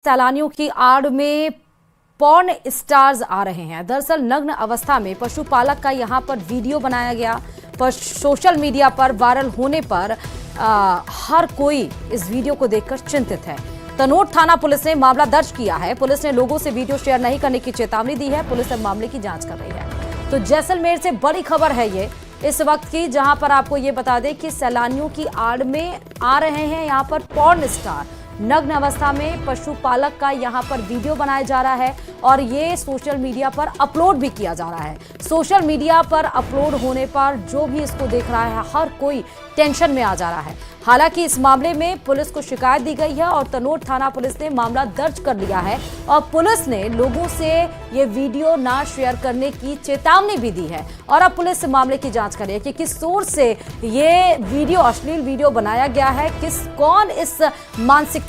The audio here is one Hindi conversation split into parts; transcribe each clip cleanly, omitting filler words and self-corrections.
सैलानियों की आड़ में पॉर्न स्टार्स आ रहे हैं। दरअसल नग्न अवस्था में पशुपालक का यहां पर वीडियो बनाया गया, पर सोशल मीडिया पर वायरल होने पर हर कोई इस वीडियो को देखकर चिंतित है। तनोट थाना पुलिस ने मामला दर्ज किया है। पुलिस ने लोगों से वीडियो शेयर नहीं करने की चेतावनी दी है। पुलिस अब मामले की जांच कर रही है। तो जैसलमेर से बड़ी खबर है ये इस वक्त की, जहां पर आपको ये बता दें कि सैलानियों की आड़ में आ रहे हैं यहां पर पॉर्न स्टार। नग्न अवस्था में पशुपालक का यहां पर वीडियो बनाया जा रहा है और ये सोशल मीडिया पर अपलोड भी किया जा रहा है। सोशल मीडिया पर अपलोड होने पर जो भी इसको देख रहा है हर कोई टेंशन में आ जा रहा है। हालांकि इस मामले में पुलिस को शिकायत दी गई है और तनोट थाना पुलिस ने मामला दर्ज कर लिया है और पुलिस ने लोगों से ये वीडियो ना शेयर करने की चेतावनी भी दी है। और अब पुलिस मामले की जांच कर रही है कि किस सोर्स से ये वीडियो, अश्लील वीडियो बनाया गया है, कौन इस मानसिकता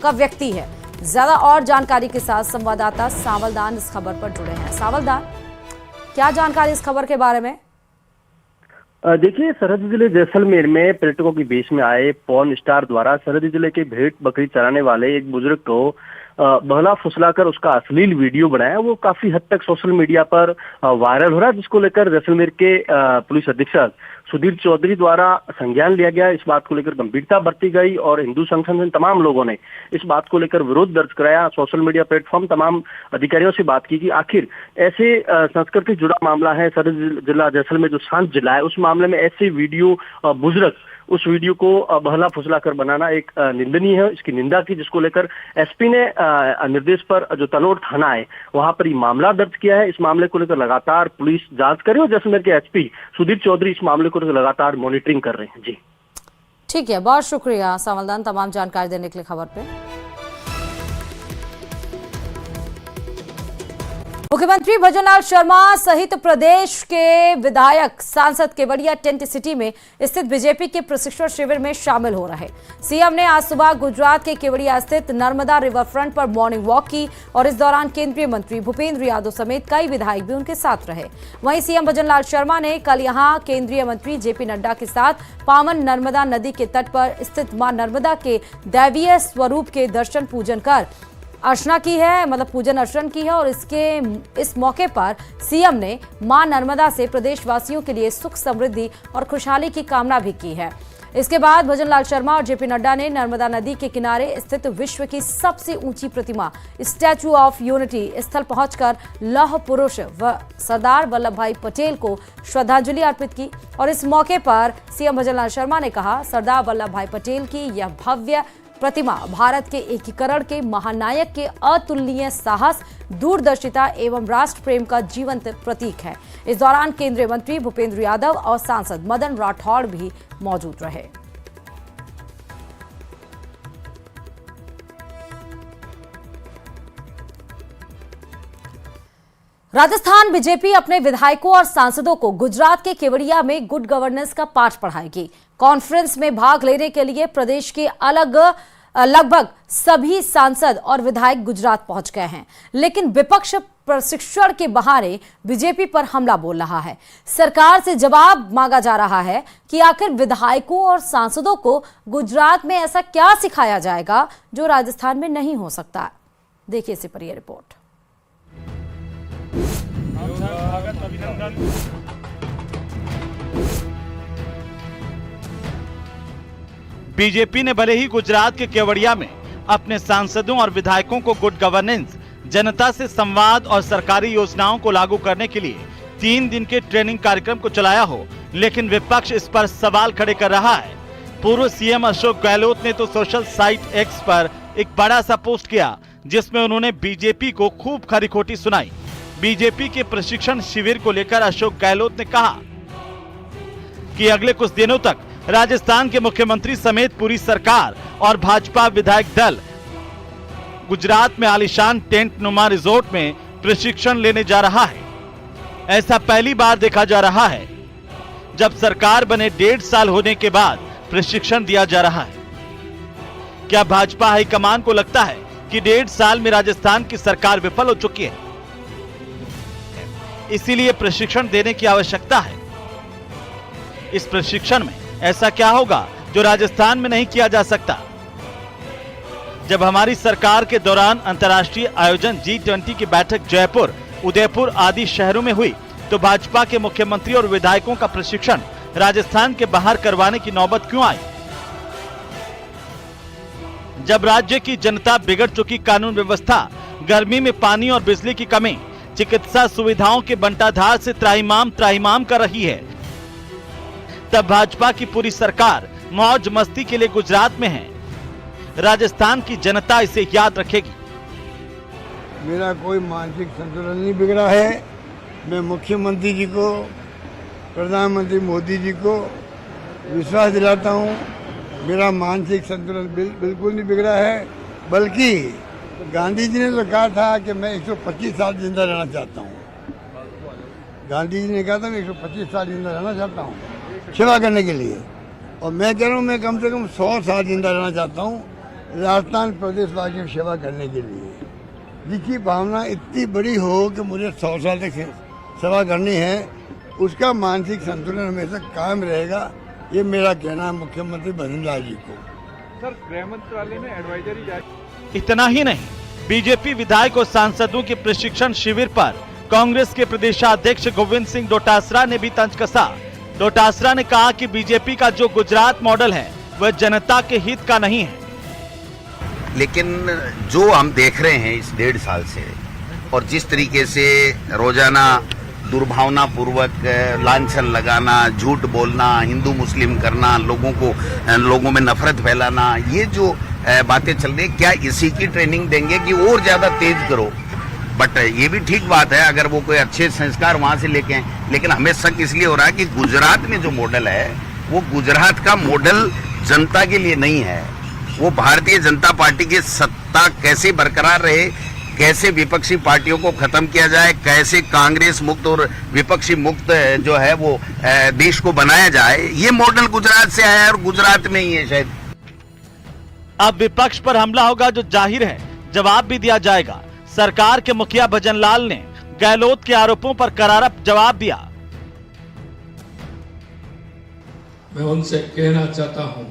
का व्यक्ति है। ज्यादा और जानकारी के साथ संवाददाता सावलदान इस खबर पर जुड़े हैं। सावलदान, क्या जानकारी इस खबर के बारे में? देखिए, सरहदी जिले जैसलमेर में पर्यटकों के बीच में आए पॉर्न स्टार द्वारा सरहदी जिले के भेड़ बकरी चराने वाले एक बुजुर्ग को बहला फुसलाकर उसका अश्लील वीडियो बनाया। वो काफी हद तक सोशल मीडिया पर वायरल हो रहा है, जिसको लेकर जैसलमेर के पुलिस अधीक्षक सुधीर चौधरी द्वारा संज्ञान लिया गया। इस बात को लेकर गंभीरता बरती गई और हिंदू संगठन तमाम लोगों ने इस बात को लेकर विरोध दर्ज कराया। सोशल मीडिया प्लेटफॉर्म तमाम अधिकारियों से बात की कि आखिर ऐसे संस्कृति जुड़ा मामला है। सरहदी जिला जैसलमेर जो शांत जिला है, उस मामले में ऐसे वीडियो बुजुर्ग उस वीडियो को बहला फुसला कर बनाना एक निंदनीय है। इसकी निंदा की, जिसको लेकर एसपी ने निर्देश पर जो तनोट थाना है वहां पर ये मामला दर्ज किया है। इस मामले को लेकर लगातार पुलिस जांच करे और जैसलमेर के एसपी सुधीर चौधरी इस मामले को लेकर लगातार मॉनिटरिंग कर रहे हैं। जी ठीक है, बहुत शुक्रिया सावलदान तमाम जानकारी देने के लिए खबर पे। मुख्यमंत्री भजनलाल शर्मा सहित प्रदेश के विधायक सांसद केवड़िया टेंट सिटी में स्थित बीजेपी के प्रशिक्षण शिविर में शामिल हो रहे। सीएम ने आज सुबह गुजरात के केवड़िया स्थित नर्मदा रिवर फ्रंट पर मॉर्निंग वॉक की और इस दौरान केंद्रीय मंत्री भूपेंद्र यादव समेत कई विधायक भी उनके साथ रहे। वहीं सीएम भजनलाल शर्मा ने कल यहां केंद्रीय मंत्री जेपी नड्डा के साथ पावन नर्मदा नदी के तट पर स्थित मां नर्मदा के दैवीय स्वरूप के दर्शन पूजन कर अर्चना की है, मतलब पूजन अर्चन की है। और इस मौके पर सीएम ने मां नर्मदा से प्रदेशवासियों के लिए सुख समृद्धि और खुशहाली की कामना भी की है। इसके बाद भजनलाल शर्मा और जेपी नड्डा ने नर्मदा नदी के किनारे स्थित विश्व की सबसे ऊंची प्रतिमा स्टैचू ऑफ यूनिटी स्थल पहुंचकर लौह पुरुष व सरदार वल्लभ भाई पटेल को श्रद्धांजलि अर्पित की। और इस मौके पर सीएम भजनलाल शर्मा ने कहा, सरदार वल्लभ भाई पटेल की यह भव्य प्रतिमा भारत के एकीकरण के महानायक के अतुलनीय साहस, दूरदर्शिता एवं राष्ट्र प्रेम का जीवंत प्रतीक है। इस दौरान केंद्रीय मंत्री भूपेंद्र यादव और सांसद मदन राठौड़ भी मौजूद रहे। राजस्थान बीजेपी अपने विधायकों और सांसदों को गुजरात के केवड़िया में गुड गवर्नेंस का पाठ पढ़ाएगी। कॉन्फ्रेंस में भाग लेने के लिए प्रदेश के लगभग सभी सांसद और विधायक गुजरात पहुंच गए हैं, लेकिन विपक्ष प्रशिक्षण के बहाने बीजेपी पर हमला बोल रहा है। सरकार से जवाब मांगा जा रहा है कि आखिर विधायकों और सांसदों को गुजरात में ऐसा क्या सिखाया जाएगा जो राजस्थान में नहीं हो सकता। देखिए इसी पर यह रिपोर्ट। बीजेपी ने भले ही गुजरात के केवड़िया में अपने सांसदों और विधायकों को गुड गवर्नेंस, जनता से संवाद और सरकारी योजनाओं को लागू करने के लिए 3 दिन के ट्रेनिंग कार्यक्रम को चलाया हो, लेकिन विपक्ष इस पर सवाल खड़े कर रहा है। पूर्व सीएम अशोक गहलोत ने तो सोशल साइट एक्स पर एक बड़ा सा पोस्ट किया, जिसमें उन्होंने बीजेपी को खूब खरी खोटी सुनाई। बीजेपी के प्रशिक्षण शिविर को लेकर अशोक गहलोत ने कहा कि अगले कुछ दिनों तक राजस्थान के मुख्यमंत्री समेत पूरी सरकार और भाजपा विधायक दल गुजरात में आलीशान टेंट नुमा रिजोर्ट में प्रशिक्षण लेने जा रहा है। ऐसा पहली बार देखा जा रहा है जब सरकार बने 1.5 साल होने के बाद प्रशिक्षण दिया जा रहा है। क्या भाजपा हाईकमान को लगता है कि 1.5 साल में राजस्थान की सरकार विफल हो चुकी है, इसीलिए प्रशिक्षण देने की आवश्यकता है? इस प्रशिक्षण में ऐसा क्या होगा जो राजस्थान में नहीं किया जा सकता? जब हमारी सरकार के दौरान अंतर्राष्ट्रीय आयोजन G20 की बैठक जयपुर, उदयपुर आदि शहरों में हुई तो भाजपा के मुख्यमंत्री और विधायकों का प्रशिक्षण राजस्थान के बाहर करवाने की नौबत क्यों आई? जब राज्य की जनता बिगड़ चुकी कानून व्यवस्था, गर्मी में पानी और बिजली की कमी, चिकित्सा सुविधाओं के बंटाधार से त्राहिमाम कर रही है, तब भाजपा की पूरी सरकार मौज मस्ती के लिए गुजरात में है। राजस्थान की जनता इसे याद रखेगी। मेरा कोई मानसिक संतुलन नहीं बिगड़ा है। मैं मुख्यमंत्री जी को, प्रधानमंत्री मोदी जी को विश्वास दिलाता हूँ, मेरा मानसिक संतुलन बिल्कुल नहीं बिगड़ा है। बल्कि गांधी जी ने तो कहा था कि मैं 125 साल जिंदा रहना चाहता हूँ। गांधी जी ने कहा था मैं 125 साल जिंदा रहना चाहता हूँ सेवा करने के लिए, और मैं कह रहा हूँ मैं कम से कम 100 साल जिंदा रहना चाहता हूँ राजस्थान प्रदेशवासियों की सेवा करने के लिए। जिसकी भावना इतनी बड़ी हो कि मुझे 100 साल तक सेवा करनी है, उसका मानसिक संतुलन हमेशा कायम रहेगा। ये मेरा कहना है मुख्यमंत्री भजनलाल जी को। सर, गृह मंत्रालय ने एडवाइजरी जारी। इतना ही नहीं, बीजेपी विधायक और सांसदों के प्रशिक्षण शिविर पर कांग्रेस के प्रदेशाध्यक्ष गोविंद सिंह डोटासरा ने भी तंज कसा। डोटासरा ने कहा कि बीजेपी का जो गुजरात मॉडल है वह जनता के हित का नहीं है। लेकिन जो हम देख रहे हैं इस 1.5 साल से, और जिस तरीके से रोजाना दुर्भावना पूर्वक लांछन लगाना, झूठ बोलना, हिंदू मुस्लिम करना, लोगों में नफरत फैलाना, ये जो बातें चल रही, क्या इसी की ट्रेनिंग देंगे कि और ज्यादा तेज करो? बट ये भी ठीक बात है अगर वो कोई अच्छे संस्कार वहां से लेके आए। लेकिन हमें शक इसलिए हो रहा है कि गुजरात में जो मॉडल है वो गुजरात का मॉडल जनता के लिए नहीं है। वो भारतीय जनता पार्टी की सत्ता कैसे बरकरार रहे, कैसे विपक्षी पार्टियों को खत्म किया जाए, कैसे कांग्रेस मुक्त और विपक्षी मुक्त जो है वो देश को बनाया जाए, ये मॉडल गुजरात से आया और गुजरात में ही है शायद। अब विपक्ष पर हमला होगा जो जाहिर है, जवाब भी दिया जाएगा। सरकार के मुखिया भजनलाल ने गहलोत के आरोपों पर करारा जवाब दिया। मैं उनसे कहना चाहता हूं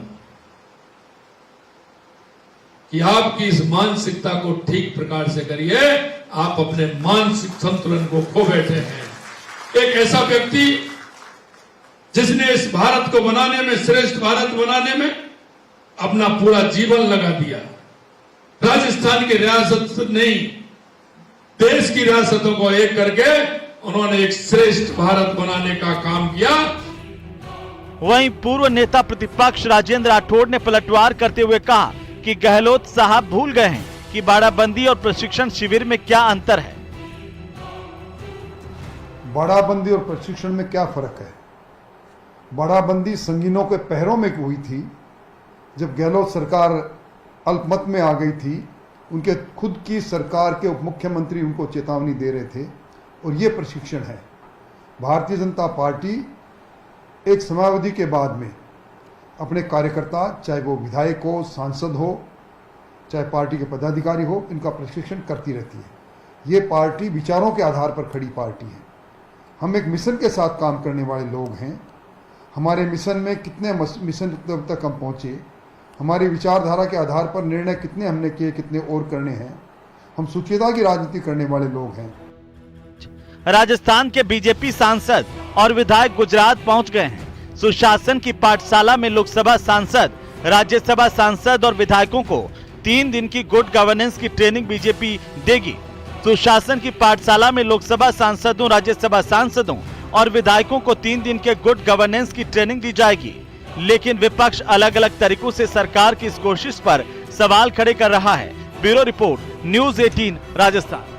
कि आपकी इस मानसिकता को ठीक प्रकार से करिए। आप अपने मानसिक संतुलन को खो बैठे हैं। एक ऐसा व्यक्ति जिसने इस भारत को बनाने में, श्रेष्ठ भारत बनाने में अपना पूरा जीवन लगा दिया। राजस्थान की रियासत नहीं, देश की रियासतों को एक करके उन्होंने एक श्रेष्ठ भारत बनाने का काम किया। वहीं पूर्व नेता प्रतिपक्ष राजेंद्र राठौड़ ने पलटवार करते हुए कहा कि गहलोत साहब भूल गए हैं कि बाड़ाबंदी और प्रशिक्षण शिविर में क्या अंतर है। बाड़ाबंदी और प्रशिक्षण में क्या फर्क है? बाड़ाबंदी संगीनों के पहरों में हुई थी जब गहलोत सरकार अल्पमत में आ गई थी। उनके खुद की सरकार के उप मुख्यमंत्री उनको चेतावनी दे रहे थे, और ये प्रशिक्षण है। भारतीय जनता पार्टी एक समयावधि के बाद में अपने कार्यकर्ता, चाहे वो विधायक हो, सांसद हो, चाहे पार्टी के पदाधिकारी हो, इनका प्रशिक्षण करती रहती है। ये पार्टी विचारों के आधार पर खड़ी पार्टी है। हम एक मिशन के साथ काम करने वाले लोग हैं। हमारे मिशन में कितने मिशन तक हम पहुँचे, हमारी विचारधारा के आधार पर निर्णय कितने हमने किए, कितने और करने हैं। हम सुचिता की राजनीति करने वाले लोग हैं। राजस्थान के बीजेपी सांसद और विधायक गुजरात पहुंच गए हैं। सुशासन की पाठशाला में लोकसभा सांसद, राज्यसभा सांसद और विधायकों को 3 दिन की गुड गवर्नेंस की ट्रेनिंग बीजेपी देगी। सुशासन की पाठशाला में लोकसभा सांसदों, राज्यसभा सांसदों और विधायकों को 3 दिन के गुड गवर्नेंस की ट्रेनिंग दी जाएगी। लेकिन विपक्ष अलग अलग तरीकों से सरकार की इस कोशिश पर सवाल खड़े कर रहा है। Bureau report, news 18 Rajasthan.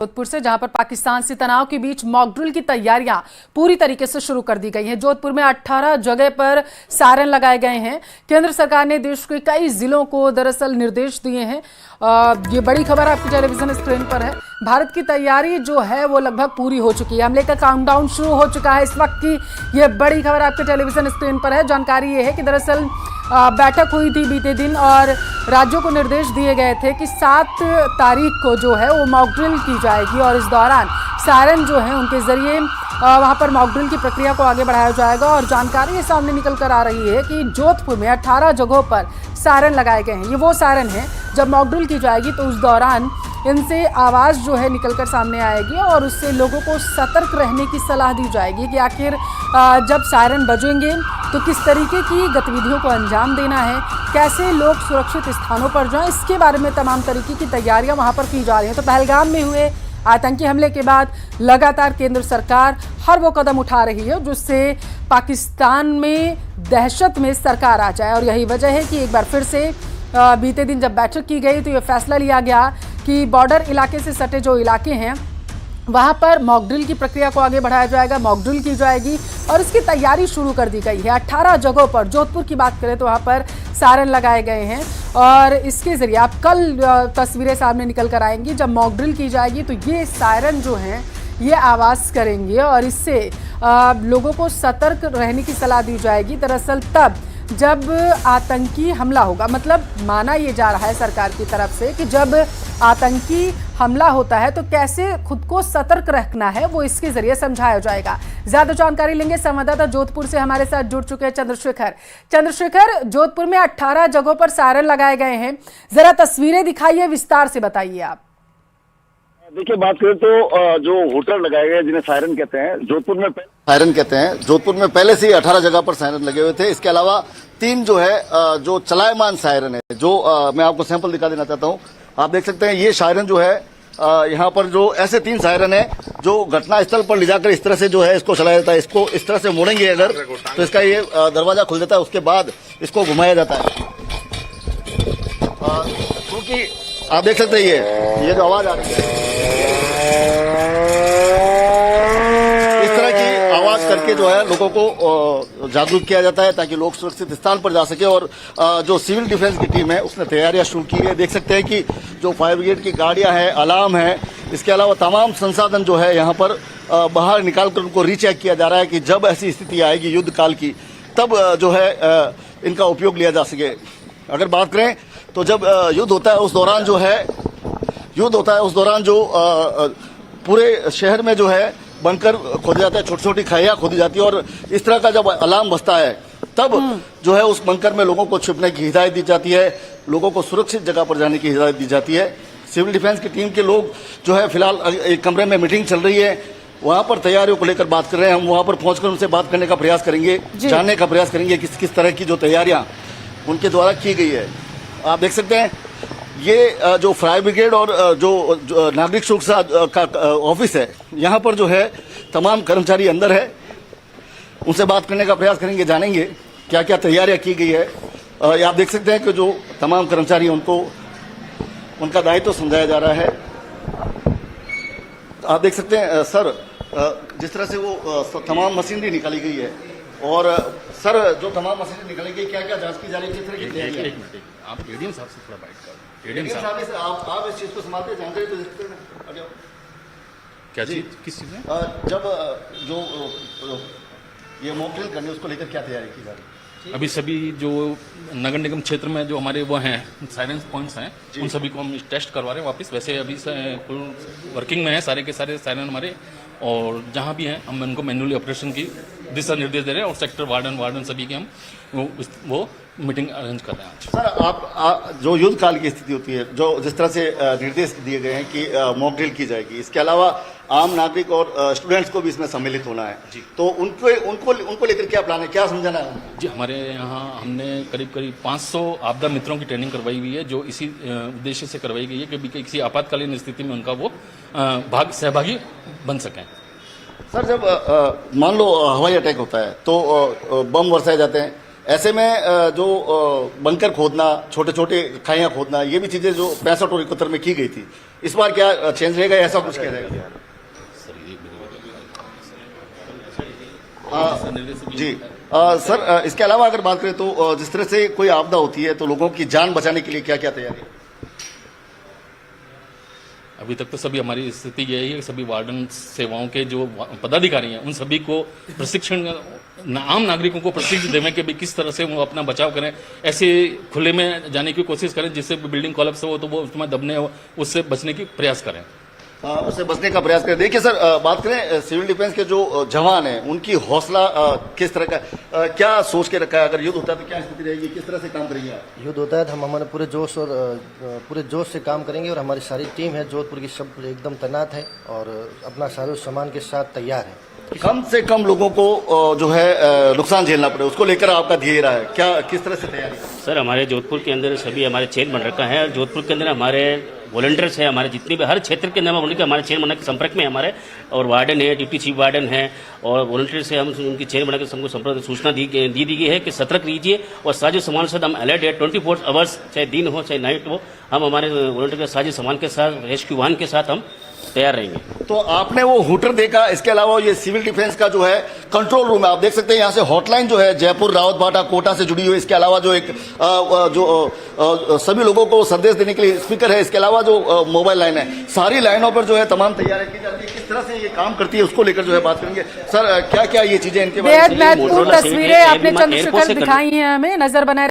Jodhpur से, जहां पर पाकिस्तान से तनाव के बीच मॉक ड्रिल की तैयारियां पूरी तरीके से शुरू कर दी गई हैं। जोधपुर में 18 जगह पर सायरन लगाए गए हैं। केंद्र सरकार ने देश के कई जिलों को दरअसल निर्देश दिए हैं। ये बड़ी खबर आपकी टेलीविजन स्क्रीन पर है। भारत की तैयारी जो है वो लगभग पूरी हो चुकी है। हमले का काउंटडाउन शुरू हो चुका है। इस वक्त की ये बड़ी खबर आपके टेलीविजन स्क्रीन पर है। जानकारी ये है कि दरअसल बैठक हुई थी बीते दिन और राज्यों को निर्देश दिए गए थे कि 7 तारीख को जो है वो मॉक ड्रिल की जाएगी और इस दौरान सायरन जो है उनके जरिए वहां पर मॉकड्रिल की प्रक्रिया को आगे बढ़ाया जाएगा। और जानकारी ये सामने निकल कर आ रही है कि जोधपुर में 18 जगहों पर सायरन लगाए गए हैं। ये वो सायरन है, जब मॉकड्रिल की जाएगी तो उस दौरान इनसे आवाज़ जो है निकल कर सामने आएगी और उससे लोगों को सतर्क रहने की सलाह दी जाएगी कि आखिर जब सायरन बजेंगे तो किस तरीके की गतिविधियों को अंजाम देना है, कैसे लोग सुरक्षित स्थानों पर जाएं, इसके बारे में तमाम तरीके की तैयारियां वहां पर की जा रही हैं। तो पहलगाम में हुए आतंकी हमले के बाद लगातार केंद्र सरकार हर वो कदम उठा रही है जिससे पाकिस्तान में दहशत में सरकार आ जाए। और यही वजह है कि एक बार फिर से बीते दिन जब बैठक की गई तो ये फैसला लिया गया कि बॉर्डर इलाके से सटे जो इलाके हैं वहाँ पर मॉकड्रिल की प्रक्रिया को आगे बढ़ाया जाएगा, मॉकड्रिल की जाएगी और इसकी तैयारी शुरू कर दी गई है। 18 जगहों पर, जोधपुर की बात करें तो वहाँ पर सायरन लगाए गए हैं और इसके ज़रिए आप कल तस्वीरें सामने निकल कर आएंगी। जब मॉकड्रिल की जाएगी तो ये सायरन जो हैं ये आवाज़ करेंगे और इससे लोगों को सतर्क रहने की सलाह दी जाएगी। दरअसल तब जब आतंकी हमला होगा, मतलब माना ये जा रहा है सरकार की तरफ से कि जब आतंकी हमला होता है तो कैसे खुद को सतर्क रखना है वो इसके जरिए समझाया जाएगा। ज्यादा जानकारी लेंगे संवाददाता जोधपुर से हमारे साथ जुड़ चुके हैं चंद्रशेखर, जोधपुर में 18 जगहों पर सायरन लगाए गए हैं, जरा तस्वीरें दिखाइए, विस्तार से बताइए आप। देखिए, बात करें तो जो होटल लगाए गए जिन्हें सायरन कहते हैं, जोधपुर में पहले से ही 18 जगह पर सायरन लगे हुए थे। इसके अलावा 3 जो है जो चलायमान सायरन है, जो मैं आपको सैंपल दिखा देना चाहता हूँ। आप देख सकते हैं ये सायरन जो है यहाँ पर जो ऐसे 3 सायरन है जो घटना स्थल पर ले जाकर इस तरह से जो है इसको चलाया जाता है। इसको इस तरह से मोड़ेंगे अगर तो इसका ये दरवाजा खुल जाता है, उसके बाद इसको घुमाया जाता है। क्योंकि आप देख सकते हैं ये जो आवाज आ रही है इस तरह की आवाज करके जो है लोगों को जागरूक किया जाता है ताकि लोग सुरक्षित स्थान पर जा सके। और जो सिविल डिफेंस की टीम है उसने तैयारियां शुरू की है। देख सकते हैं कि जो फायर ब्रिगेड की गाड़ियां हैं, अलार्म है, इसके अलावा तमाम संसाधन जो है यहाँ पर बाहर निकाल कर उनको रीचेक किया जा रहा है कि जब ऐसी स्थिति आएगी युद्ध काल की तब जो है इनका उपयोग लिया जा सके। अगर बात करें तो जब युद्ध होता है उस दौरान जो पूरे शहर में जो है बंकर खोदा जाता है, छोटी छोटी खाइयां खोदी जाती है और इस तरह का जब अलार्म बजता है तब जो है उस बंकर में लोगों को छिपने की हिदायत दी जाती है, लोगों को सुरक्षित जगह पर जाने की हिदायत दी जाती है। सिविल डिफेंस की टीम के लोग जो है फिलहाल एक कमरे में मीटिंग चल रही है, वहां पर तैयारियों को लेकर बात कर रहे हैं। हम वहां पर पहुंचकर उनसे बात करने का प्रयास करेंगे, जानने का प्रयास करेंगे किस तरह की जो तैयारियां उनके द्वारा की गई है। आप देख सकते हैं ये जो फायर ब्रिगेड और जो नागरिक सुरक्षा का ऑफिस है, यहाँ पर जो है तमाम कर्मचारी अंदर है, उनसे बात करने का प्रयास करेंगे, जानेंगे क्या क्या तैयारियां की गई है। आप देख सकते हैं कि जो तमाम कर्मचारी उनको उनका दायित्व समझाया जा रहा है। आप देख सकते हैं सर जिस तरह से वो तमाम मशीनरी निकाली गई है और सर जो तमाम मशीनरी निकाली गई क्या क्या जांच की जा रही है, किस तरह की तैयारी है? आप एडीएम साहब से थोड़ा बाइट करो। एडीएम साहब आप इस चीज को संभालते जानते हैं तो क्या चीज, किस चीज में? जब जो ये मॉकड्रिल करनी उसको लेकर क्या तैयारी की जा रही है? अभी सभी जो नगर निगम क्षेत्र में जो हमारे वो हैं साइलेंस पॉइंट्स हैं उन सभी को हम टेस्ट करवा रहे हैं वापस। वैसे अभी फुल वर्किंग में है सारे के सारे साइलेंस हमारे, और जहाँ भी हैं हम उनको मैनुअली ऑपरेशन की दिशा निर्देश दे रहे हैं और सेक्टर वार्डन सभी के हम वो मीटिंग अरेंज कर रहे हैं। सर आप जो युद्ध काल की स्थिति होती है, जो जिस तरह से निर्देश दिए गए हैं कि मॉक ड्रिल की जाएगी, इसके अलावा आम नागरिक और स्टूडेंट्स को भी इसमें सम्मिलित होना है जी, तो उनको लेकर क्या प्लान है, क्या समझाना है जी? हमारे यहाँ हमने करीब 500 आपदा मित्रों की ट्रेनिंग करवाई हुई है जो इसी उद्देश्य से करवाई गई है कि किसी आपातकालीन स्थिति में उनका वो सहभागी बन सकें। सर जब मान लो हवाई अटैक होता है तो बम बरसाए जाते हैं, ऐसे में जो बंकर खोदना, छोटे छोटे खाइयां खोदना, ये भी चीजें जो 65 और 71 में की गई थी, इस बार क्या चेंज रहेगा, ऐसा कुछ किया जाएगा? जी सर इसके अलावा अगर बात करें तो जिस तरह से कोई आपदा होती है तो लोगों की जान बचाने के लिए क्या क्या तैयारी है? अभी तक तो सभी हमारी स्थिति यही है, सभी वार्डन सेवाओं के जो पदाधिकारी हैं उन सभी को प्रशिक्षण, आम नागरिकों को प्रशिक्षण देने के भी किस तरह से वो अपना बचाव करें, ऐसे खुले में जाने की कोशिश करें जिससे बिल्डिंग कोलैप्स हो तो वो उसमें दबने उससे बचने की प्रयास करें। उससे बचने का प्रयास करें। देखिए सर, बात करें सिविल डिफेंस के जो जवान हैं, उनकी हौसला किस तरह का, क्या सोच के रखा है? अगर युद्ध होता है तो क्या स्थिति रहेगी, किस तरह से काम करेंगे आप? युद्ध होता है तो हम हमारे पूरे जोश से काम करेंगे और हमारी सारी टीम है जोधपुर की, सब एकदम तैनात है और अपना सारे सामान के साथ तैयार है। कम से कम लोगों को जो है नुकसान झेलना पड़े, उसको लेकर आपका ध्येय रहा है क्या, किस तरह से तैयारी? सर, हमारे जोधपुर के अंदर सभी हमारे चेन बन रखा है। जोधपुर के अंदर हमारे वॉलंटियर्स है, हमारे जितने भी हर क्षेत्र के अंदर उनके हमारे चेन बना के संपर्क में हमारे, और वार्डन है, डिप्टी चीफ वार्डन है और वॉलंटियर्स है, हम उनकी चेन बना के सबको संपर्क सूचना दी गई है कि सतर्क रहिए और साजो सामान से हम अलर्ट है 24 आवर्स, चाहे दिन हो चाहे नाइट हो, हम हमारे वॉलंटियर के साजो सामान के साथ, रेस्क्यू वाहन के साथ हम तैयार रहेंगे। तो आपने वो हुटर देखा, इसके अलावा ये सिविल डिफेंस का जो है कंट्रोल रूम है, आप देख सकते हैं यहाँ से हॉटलाइन जो है जयपुर, रावतबाटा, कोटा से जुड़ी हुई है। इसके अलावा जो एक सभी लोगों को संदेश देने के लिए स्पीकर है, इसके अलावा जो मोबाइल लाइन है, सारी लाइनों पर जो है तमाम तैयारियां की जाती है। किस तरह से ये काम करती है उसको लेकर जो है बात करेंगे। सर, क्या क्या ये चीजें इनके बारे में महत्वपूर्ण तस्वीरें आपने चंद्रशेखर दिखाई हैं, हमें नजर बनाए